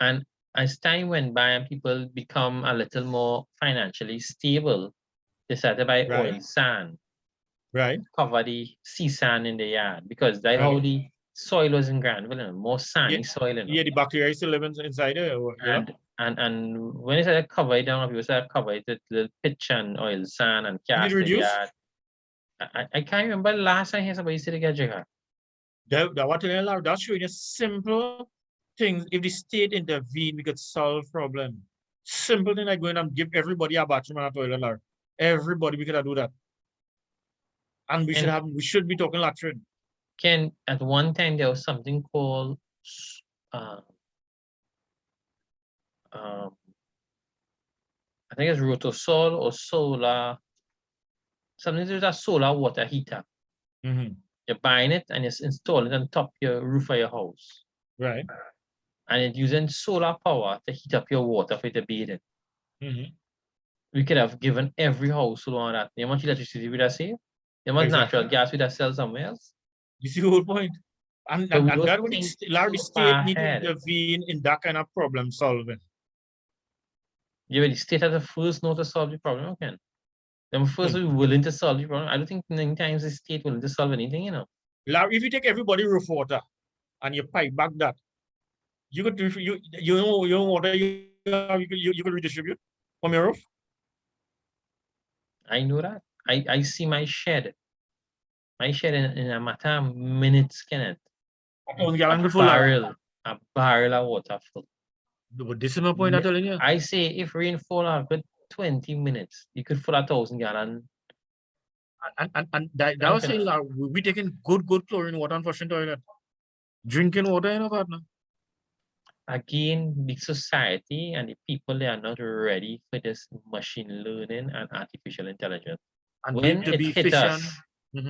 And as time went by and people become a little more financially stable, they started to buy oil sand. Right. Cover the sea sand in the yard because that's how the soil was in Granville, and more sandy soil. Yeah, the bacteria still live inside there. And when they started to cover it down, people started to cover it with little pitch and oil sand and cast the yard. I can't remember the last time I heard somebody said to get jigger. That's showing you simple things. If the state intervene, we could solve problem. Simple thing like going and give everybody a bathroom and a toilet. Everybody, we could do that. And we should be talking latrine. Ken, at one time there was something called I think it's Rotosol or solar, something to do with a solar water heater. You're buying it and you're installing it on top of your roof of your house. Right. And it's using solar power to heat up your water for you to bathe in. We could have given every household one of that. You know how much electricity would have saved? You know how much natural gas would have sell somewhere else? You see the whole point. And that would the state need to intervene in that kind of problem solving. Yeah, the state has the first know to solve the problem, okay? Them first be willing to solve the problem. I don't think many times the state willing to solve anything, you know. If you take everybody roof water and you pipe back that, you could you know water you could redistribute from your roof. I know that. I see my shed. My shed in a matter of minutes, Kenneth. A barrel of water full. But this is my point I'm telling you. I say if rainfall a good 20 minutes, you could fill 1,000 gallons. And that was saying we taking good chlorine water and flushing toilet. Drinking water, you know, partner. Again, the society and the people, they are not ready for this machine learning and artificial intelligence. And when it hits us,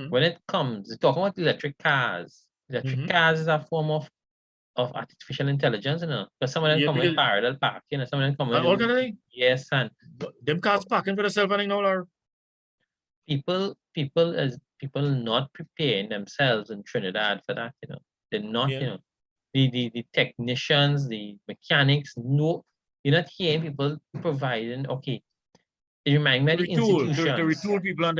when it comes, talking about electric cars. Electric cars is a form of artificial intelligence, you know, because some of them come in parallel parking, and some of them come in. Yes, and them cars parking for themselves, you know, or people not preparing themselves in Trinidad for that, you know. They're not, you know, the technicians, the mechanics. No, you're not hearing people providing. Okay, it reminds me of the institutions. To retool people.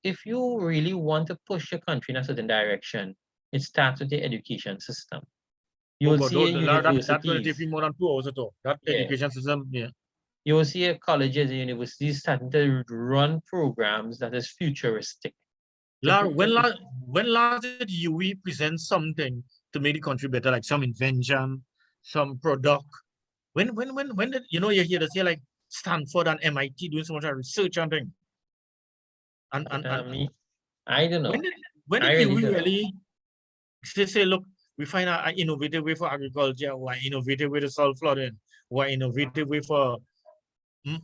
If you really want to push your country in a certain direction, it starts with the education system. You will see universities. That's going to take more than 2 hours at all. That education system, You will see colleges and universities starting to run programs that is futuristic. When last did we present something to make the country better, like some invention, some product? When did you hear to say like Stanford and MIT doing so much research and thing? And I don't know. When did we really say, look, we find an innovative way for agriculture, or an innovative way to solve flooding, or an innovative way for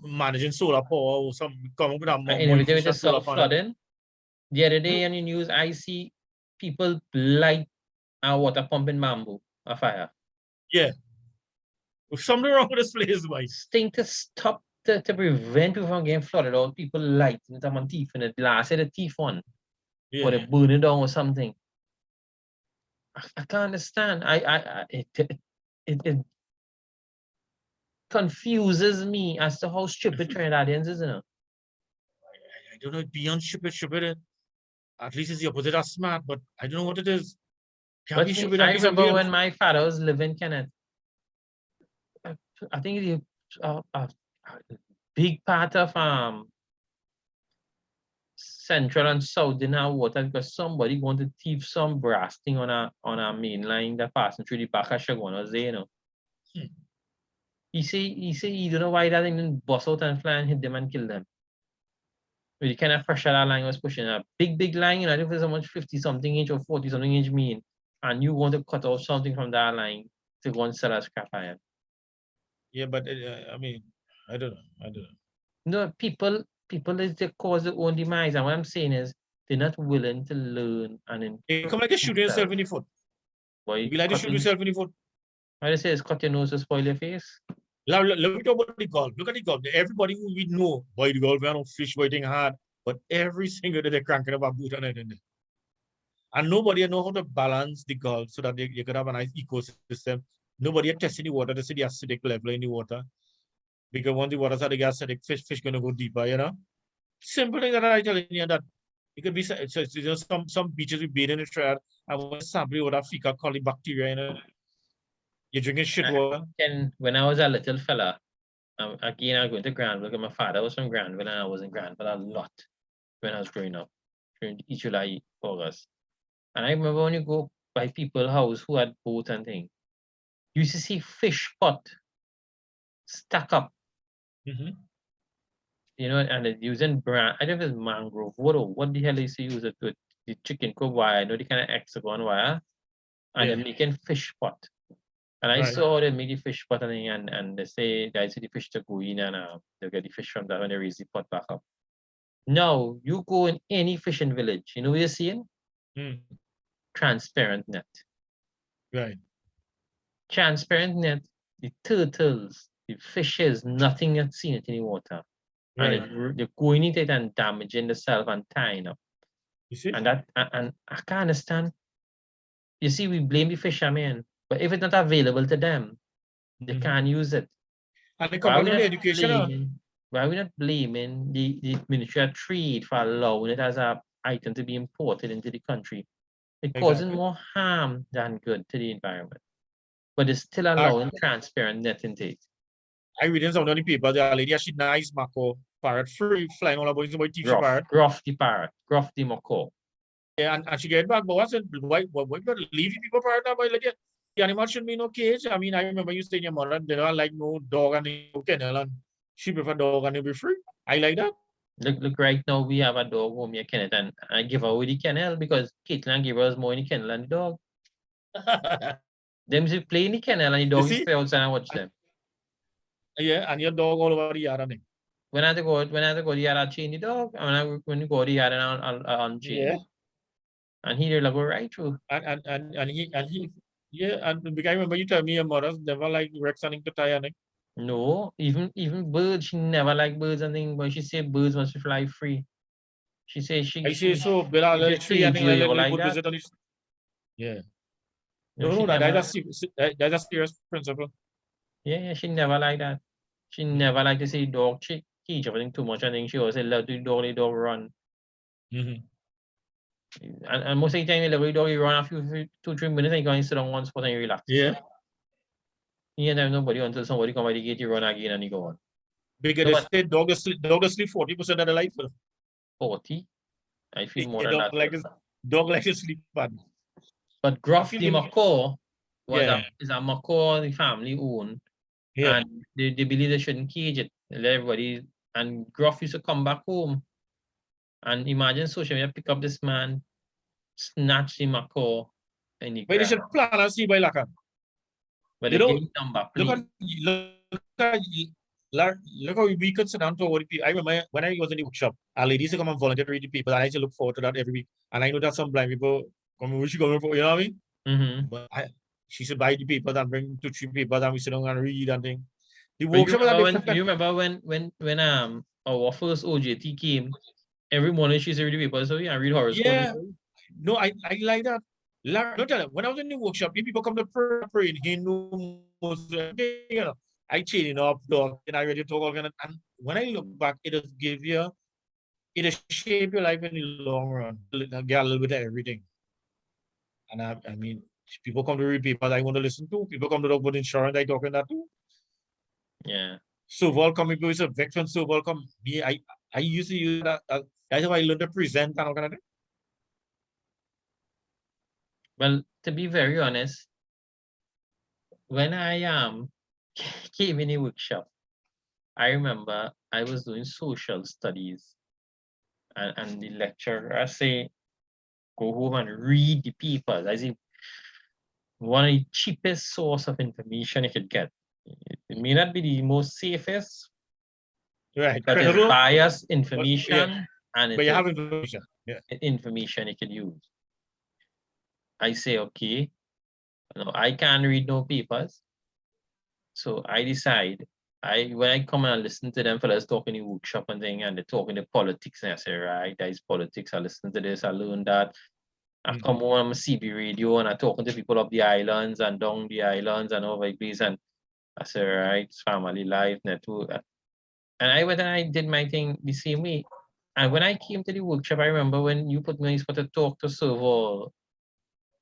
managing solar power, or some come up with a more innovative way to solve flooding? The other day on the news, I see people light a water pump in Mambo. a fire. Yeah. There's something wrong with this place, boy. Thing to stop to prevent people from getting flooded out. People lighting them on teeth in it. Last the teeth one. Yeah. Or they burn it down or something. I can't understand. It confuses me as to how stupid Trinidadians is, you know. I don't know, beyond stupid. At least it's the opposite of smart, but I don't know what it is. But I remember when my father was living Kenneth. I think a big part of Central and South didn't have water because somebody wanted to thief some brass thing on a main line that passing through the back of Shagun was there, you know. He say he don't know why that thing didn't bust out and fly and hit them and kill them. With the kind of pressure that line was pushing, a big line, you know, I think there's so much 50-something inch or 40-something inch mean, and you want to cut out something from that line to go and sell as scrap iron. Yeah, but I mean, I don't know. No, people is they cause their own demise, and what I'm saying is they're not willing to learn and improve. They come like a shooting yourself in the foot. You like to shoot yourself in the foot. I say is cut your nose to spoil your face. Let me talk about the golf. Look at the golf. Everybody who we know, boy, the golf, we don't fish, boy, thing hard, but every single day they're cranking up a boot on it. And nobody know how to balance the golf so that you could have a nice ecosystem. Nobody are testing the water to see the acidic level in the water. Because once the water's at the acidic, fish gonna go deeper, you know. Simple thing that I tell you that it could be some beaches we bathe in the triad and when sample with a fecal coli bacteria, you know. You're drinking shit water. And when I was a little fella, again I was going to Granville because my father was from Granville and I was in Granville a lot when I was growing up during July, August. And I remember when you go by people's house who had boat and thing, you used to see fish pot stack up. You know, and they're using brand, I don't know if it's mangrove wood or what the hell is he use it with the chicken coop wire, you know, the kind of hexagon wire, and they're making fish pot. And I saw them make the fish pot and they say they see the fish to go in and they'll get the fish from that when they raise the pot back up. Now, you go in any fishing village, you know what you're seeing? Transparent net. Right. Transparent net, the turtles, the fishes, nothing that's seen it in the water. Right. And they're going into it and damaging themselves and tying up. You see? And I can't understand. You see, we blame the fishermen, but if it's not available to them, they can't use it. And they come on the education. Why are we not blaming the Ministry of Trade for allowing it as an item to be imported into the country? It causes more harm than good to the environment. But it's still allowing transparent net intake. I read in some of the people, the lady she nice mako parrot free flying all about teach parrot. Gruff the parrot, gruff the mako. Yeah, and she get back, but what's it? Why leave people parrot now? Like the animal should be no cage. I mean, I remember you saying your mother they don't like no dog and no kennel, and she prefer dog and it be free. I like that. Look, right now we have a dog home here, Kenneth, and I give her the kennel because Caitlin gave us more in the kennel than the dog. Them just play in the kennel and the dog stay outside and watch them. Yeah, and your dog all over the yard. When I have to go to the yard, I'll chain the dog. And when you go to the yard, I'll unchain. Yeah. And he will go right through. And he yeah, and because I remember you tell me your mother's never like Rex and to tie. No, even birds, she never liked birds and things, but she said birds must fly free. She says I say so, but I'll tree and like visit on this. Yeah. No, that's a serious principle. Yeah, she never liked that. She never liked to see dog cage everything too much. I think she always said let the dog run. And most of the time you let the dog run a few 2-3 minutes and you go and sit on one spot and you relax. Yeah. You don't have nobody until somebody come by the gate, you run again and you go on. Because they say dog sleep 40% of the life. 40? I feel more than that. Dog likes to sleep bad. But Gruff the macaw is a macaw the family own. Yeah. And they believe they shouldn't cage it. Let everybody, and Gruff used to come back home. And imagine social media pick up this man, snatch the macaw in the ground. But they should plan and see by Lacan. But they don't come back. Look how we could sit down to what people. I remember when I was in the workshop, a lady used to come and volunteer to read the people, and I used to look forward to that every week. And I know that some blind people come, we should go for, you know what I mean? But she should buy the papers and bring 2-3 papers and we sit down and read and thing. The But workshop was a different. you remember when our first OJT came, every morning she used to read the paper, so yeah, read horoscope. Yeah. No, I like that. No, tell you, when I was in the workshop, people come to pray in Hindu, Muslim, you know, I chaining up, talking, I ready to talk, and when I look back, it just give you, it just shape your life in the long run. Get a little bit of everything. And I mean, people come to read papers I want to listen to. People come to talk about insurance, I talking that too. Yeah. So welcome, people is a veteran, so welcome. Me, I used to use that. That's how I learned to present and all kind of thing. Well, to be very honest, when I came in the workshop, I remember I was doing social studies, and the lecturer say, go home and read the papers. I say, one of the cheapest source of information you could get. It may not be the most safest, Right. but it's biased information, yeah. and but you have information. Yeah. Information you could use. I say, okay, no, I can't read no papers. So I decide, when I come and listen to them fellas talking in the workshop and thing, and they're talking the politics, and I say, right, that is politics. I listen to this, I learn that. I come home on my CB radio and I'm talking to people up the islands and down the islands and over the place, and I say, right, it's family life, network. And I went and I did my thing the same way. And when I came to the workshop, I remember when you put me on the spot to talk to server,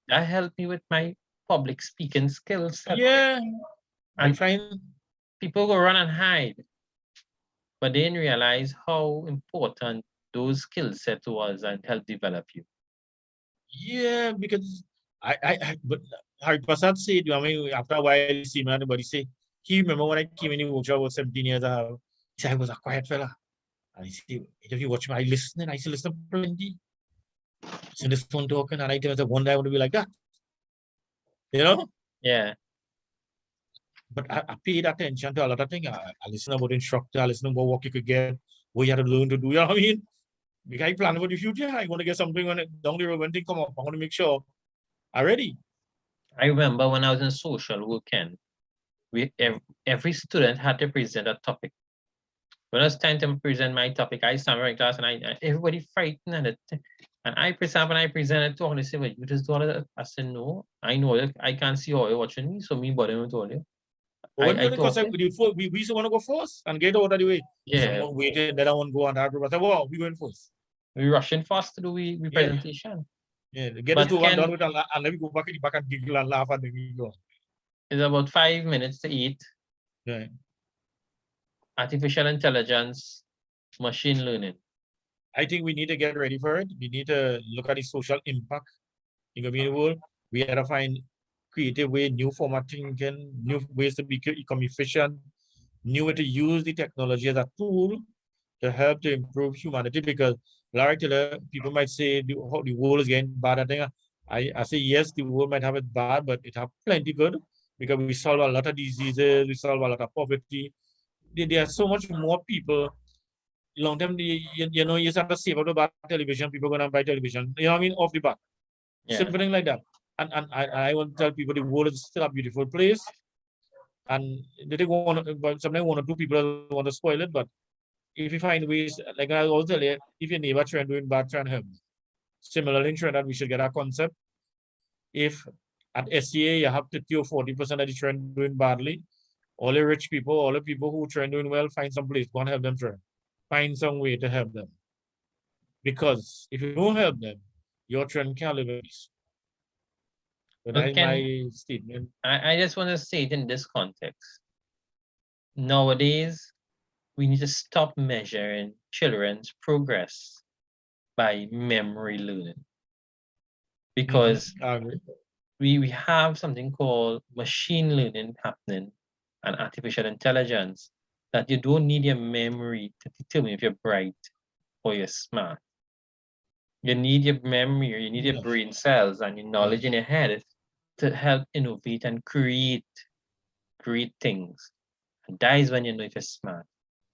that helped me with my public speaking skills. Yeah. And I find people go run and hide, but they didn't realize how important those skill sets was and help develop you. Yeah, because but Harry Prasad said, I mean, after a while, you see me, anybody say, he remember when I came in the workshop, I was 17 years old. He said, I was a quiet fella. And he said, if you watch me, I listen, I used to listen plenty. So this one talking, and I tell myself, one day I want to be like that. You know? Yeah. But I paid attention to a lot of things. I listen about instructor, I listen about what you could get, what you had to learn to do. You know what I mean? Because I plan for the future. I want to get something when down the road when things come up. I want to make sure I'm ready. I remember when I was in social working, every student had to present a topic. When I was time to present my topic, I stand in class and everybody frightened and I present and I presented talking. They say, well, you just do all of that. I said, no, I know that I can't see how you're watching me, so me bother with all you. But when we used to want to go first and get out of the way. Yeah. Someone waited, then I want to go on that group. I said, well, we going first. We rushing fast to do we presentation. Yeah, get it to one done with and let me go back in the back and giggle and laugh and then we go. It's about 5 minutes to eat. Yeah. Artificial intelligence, machine learning. I think we need to get ready for it. We need to look at the social impact in the community world. We have to find creative way, new format thinking, new ways to become efficient, new way to use the technology as a tool to help to improve humanity. Because like people might say the world is getting bad. I say yes, the world might have it bad, but it have plenty good because we solve a lot of diseases, we solve a lot of poverty. There are so much more people. Long term, you know, you start to save out about television, people gonna buy television. You know what I mean? Off the back. Yeah. Simple thing like that. And I want to tell people the world is still a beautiful place. And they want to, but sometimes one or two people want to spoil it. But if you find ways, like I always tell you, if your neighbor trying doing bad, try and help. Similarly, in that we should get a concept. If at SCA you have 30 or 40% of the trend doing badly, all the rich people, all the people who trend doing well, find some place, go and help them trend. Find some way to help them. Because if you don't help them, your trend can't live in peace. So that's my statement. I just want to say it in this context. Nowadays, we need to stop measuring children's progress by memory learning. Because we have something called machine learning happening and artificial intelligence that you don't need your memory to determine if you're bright or you're smart. You need your memory, or you need your brain cells and your knowledge in your head to help innovate and create great things. And that is when you know if you're smart.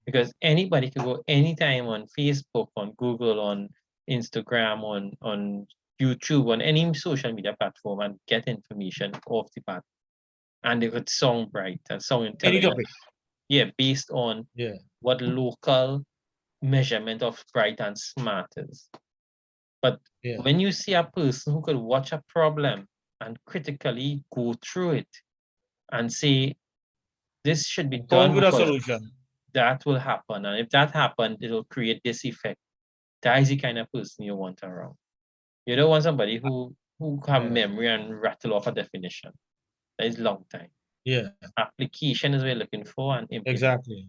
Because anybody can go anytime on Facebook, on Google, on Instagram, on YouTube, on any social media platform and get information off the bat. And they could sound bright and sound Any intelligent. topic. Yeah, based on Yeah. what local measurement of bright and smart is. But Yeah. when you see a person who could watch a problem and critically go through it and say, this should be done with a because solution. that will happen. And if that happened, it will create this effect. That is the kind of person you want around. You don't want somebody who have memory and rattle off a definition. That is long time. Yeah. Application is what we're looking for and implement. Exactly.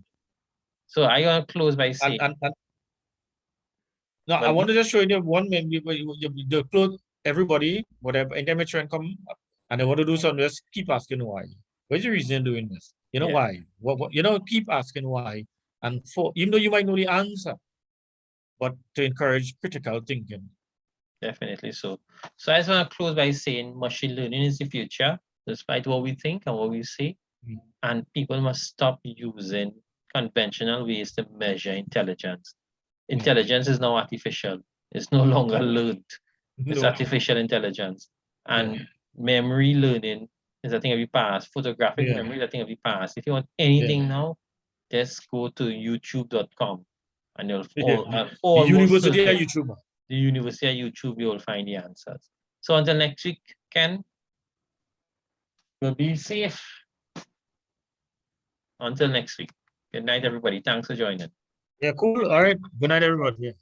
So I want to close by saying. No, I want to just show you one memory where you close everybody, whatever, anytime a trend come up, and they want to do something, just keep asking why. What's the reason doing this? You know why? What keep asking why. And for even though you might know the answer, but to encourage critical thinking. Definitely so. So I just want to close by saying machine learning is the future, despite what we think and what we say. And people must stop using conventional ways to measure intelligence. Intelligence is now artificial. It's no longer learned. It's artificial intelligence. And memory learning is a thing of the past. Photographic memory is a thing of the past. If you want anything now, just go to youtube.com and you'll the University of YouTube. The University of YouTube, you'll find the answers. So until next week, Ken, we'll be safe. Until next week. Good night, everybody. Thanks for joining. Yeah, cool. All right. Good night, everybody. Yeah.